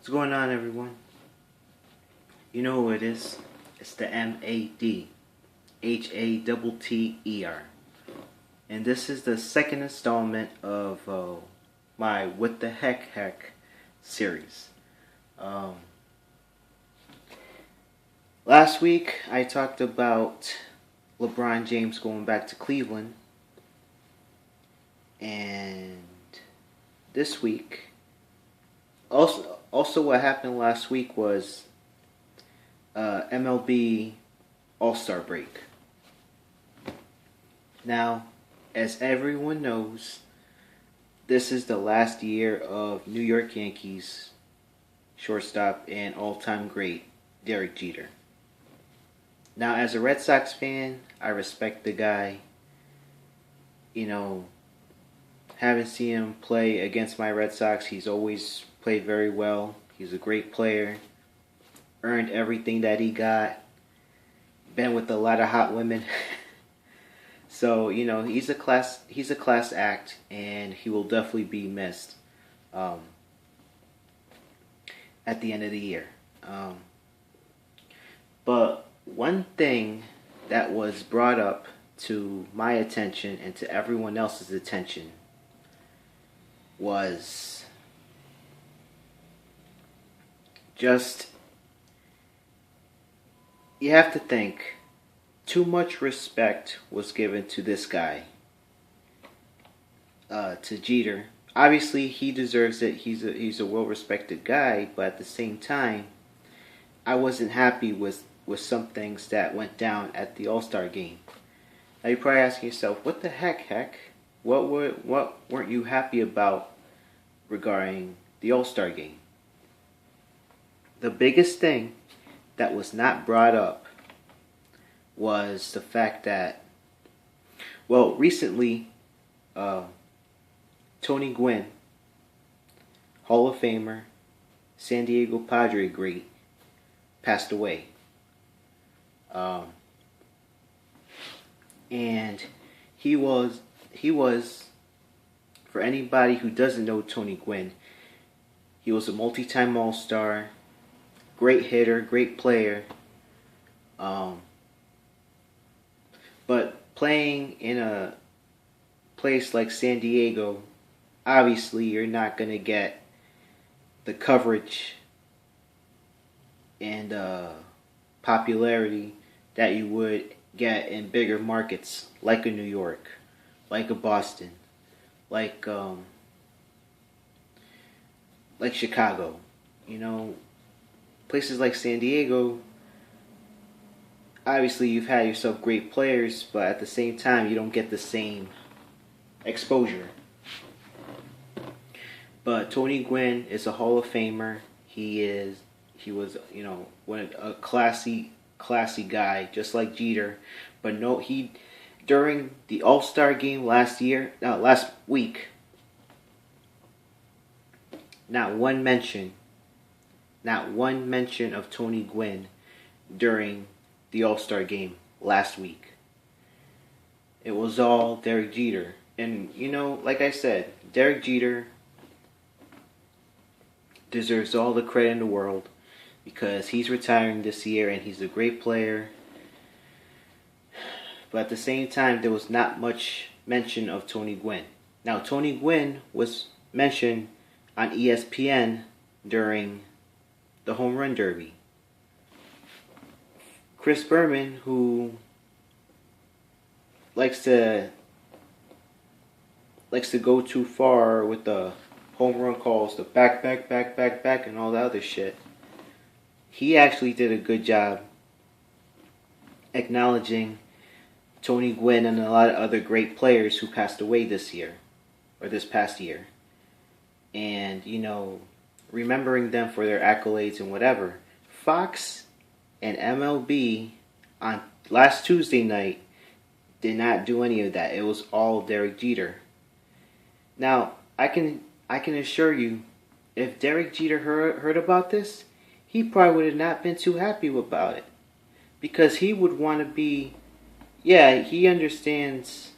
What's going on, everyone? You know who it is. It's the MADHATTER. And this is the second installment of my What the Heck series. Last week I talked about LeBron James going back to Cleveland. And this week, also what happened last week was MLB All Star Break. Now, as everyone knows, this is the last year of New York Yankees shortstop and all-time great Derek Jeter. Now, as a Red Sox fan, I respect the guy. You know, haven't seen him play against my Red Sox. He's always played very well. He's a great player. Earned everything that he got. Been with a lot of hot women. So, you know, he's a class act, and he will definitely be missed at the end of the year. But one thing that was brought up to my attention and to everyone else's attention was just, you have to think, too much respect was given to this guy, to Jeter. Obviously, he deserves it. He's a well-respected guy, but at the same time, I wasn't happy with some things that went down at the All Star Game. Now you're probably asking yourself, what the heck? What weren't you happy about regarding the All Star Game? The biggest thing that was not brought up was the fact that, well, recently, Tony Gwynn, Hall of Famer, San Diego Padre great, passed away. And he was, for anybody who doesn't know Tony Gwynn, he was a multi-time All-Star, great hitter, great player. But playing in a place like San Diego, obviously you're not going to get the coverage and popularity that you would get in bigger markets like a New York, like a Boston, like Chicago. You know, places like San Diego, obviously you've had yourself great players, but at the same time you don't get the same exposure. But Tony Gwynn is a Hall of Famer. He was, you know, a classy guy, just like Jeter. But no, during the All Star Game last week, not one mention of Tony Gwynn during the All Star Game last week. It was all Derek Jeter. And, you know, like I said, Derek Jeter deserves all the credit in the world because he's retiring this year and he's a great player. But at the same time, there was not much mention of Tony Gwynn. Now, Tony Gwynn was mentioned on ESPN during the Home Run Derby. Chris Berman, who likes to go too far with the home run calls, the back, and all the other shit, he actually did a good job acknowledging Tony Gwynn and a lot of other great players who passed away this past year. And, you know, remembering them for their accolades and whatever. Fox and MLB on last Tuesday night did not do any of that. It was all Derek Jeter. Now, I can assure you, if Derek Jeter heard about this, he probably would have not been too happy about it. Because he would want to be, yeah, he understands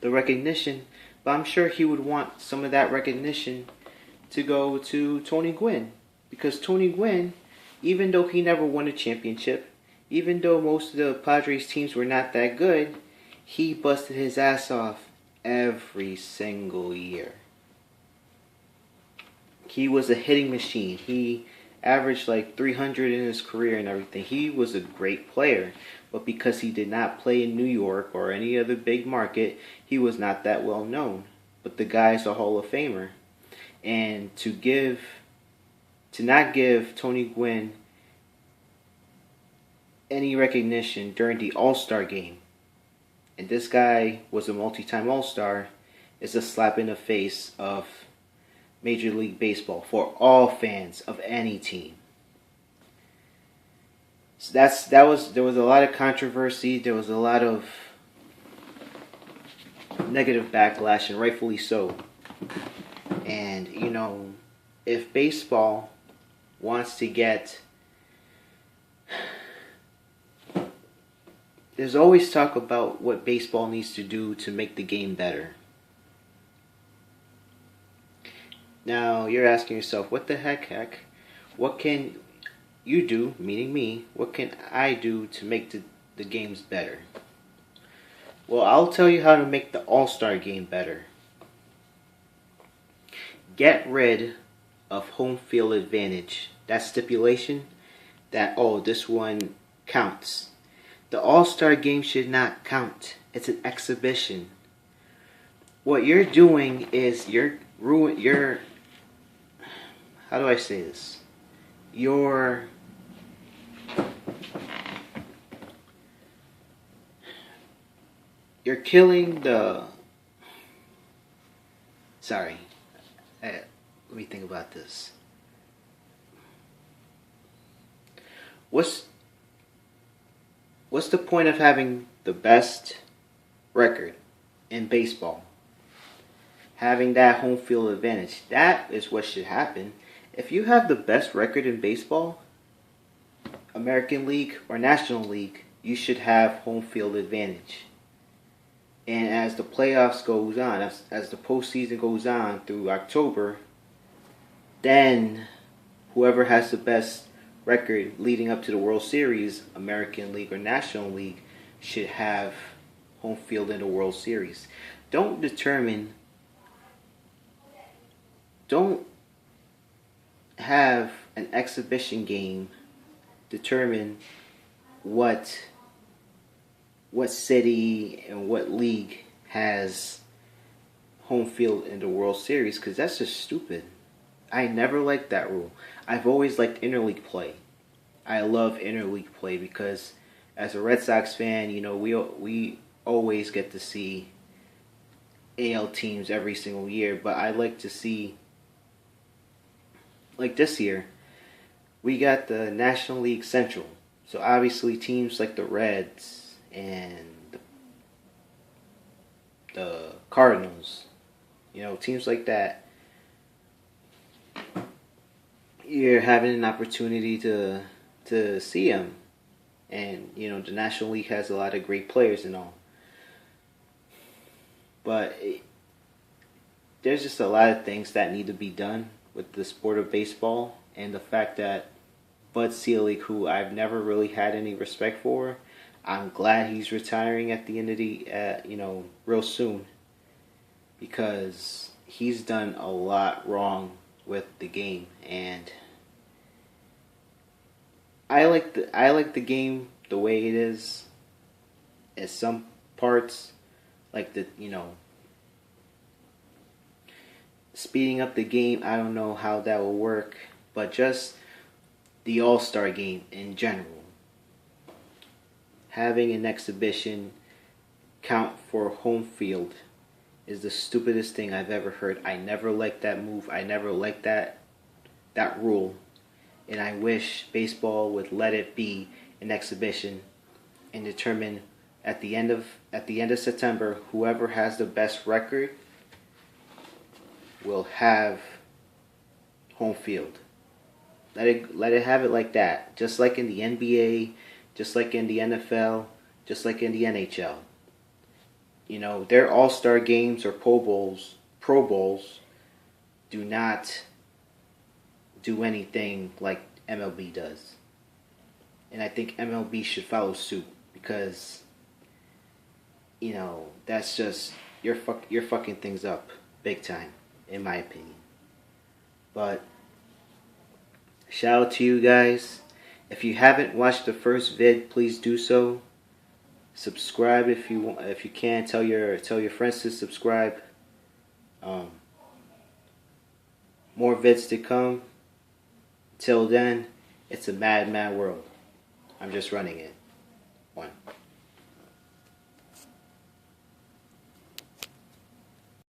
the recognition, but I'm sure he would want some of that recognition to go to Tony Gwynn. Because Tony Gwynn, even though he never won a championship, even though most of the Padres teams were not that good, he busted his ass off every single year. He was a hitting machine. He averaged like 300 in his career and everything. He was a great player. But because he did not play in New York or any other big market, he was not that well known. But the guy's a Hall of Famer. And to not give Tony Gwynn any recognition during the All Star Game, and this guy was a multi-time All Star, is a slap in the face of Major League Baseball for all fans of any team. So there was a lot of controversy. There was a lot of negative backlash, and rightfully so. And if baseball wants to get, there's always talk about what baseball needs to do to make the game better. Now, you're asking yourself, what the heck? What can you do, meaning me, what can I do to make the games better? Well, I'll tell you how to make the All Star Game better. Get rid of home field advantage. That stipulation that, this one counts. The All Star Game should not count. It's an exhibition. What you're doing is you're how do I say this? You're killing the... Sorry. Let me think about this. What's the point of having the best record in baseball? Having that home field advantage. That is what should happen. If you have the best record in baseball, American League or National League, you should have home field advantage. And as the playoffs goes on, as the postseason goes on through October, then whoever has the best record leading up to the World Series, American League or National League, should have home field in the World Series. Don't have an exhibition game determine what city and what league has home field in the World Series, because that's just stupid. I never liked that rule. I've always liked interleague play. I love interleague play because as a Red Sox fan, we always get to see AL teams every single year, but I like to see, like this year, we got the National League Central. So obviously teams like the Reds and the Cardinals, teams like that, you're having an opportunity to see them. And, the National League has a lot of great players and all. But there's just a lot of things that need to be done with the sport of baseball. And the fact that Bud Selig, who I've never really had any respect for, I'm glad he's retiring at the end of the, real soon. Because he's done a lot wrong with the game. And I like the game the way it is. At some parts, like speeding up the game, I don't know how that will work, but just the All Star Game in general, having an exhibition count for home field is the stupidest thing I've ever heard. I never liked that move. I never liked that rule. And I wish baseball would let it be an exhibition and determine at the end of September, whoever has the best record will have home field. Let it have it like that. Just like in the NBA, just like in the NFL, just like in the NHL. Their All-Star games or Pro Bowls do not do anything like MLB does. And I think MLB should follow suit because, that's just you're fucking things up big time, in my opinion. But shout out to you guys. If you haven't watched the first vid, please do so. Subscribe if you want, if you can. Tell your friends to subscribe. More vids to come. Till then, it's a mad, mad world. I'm just running it.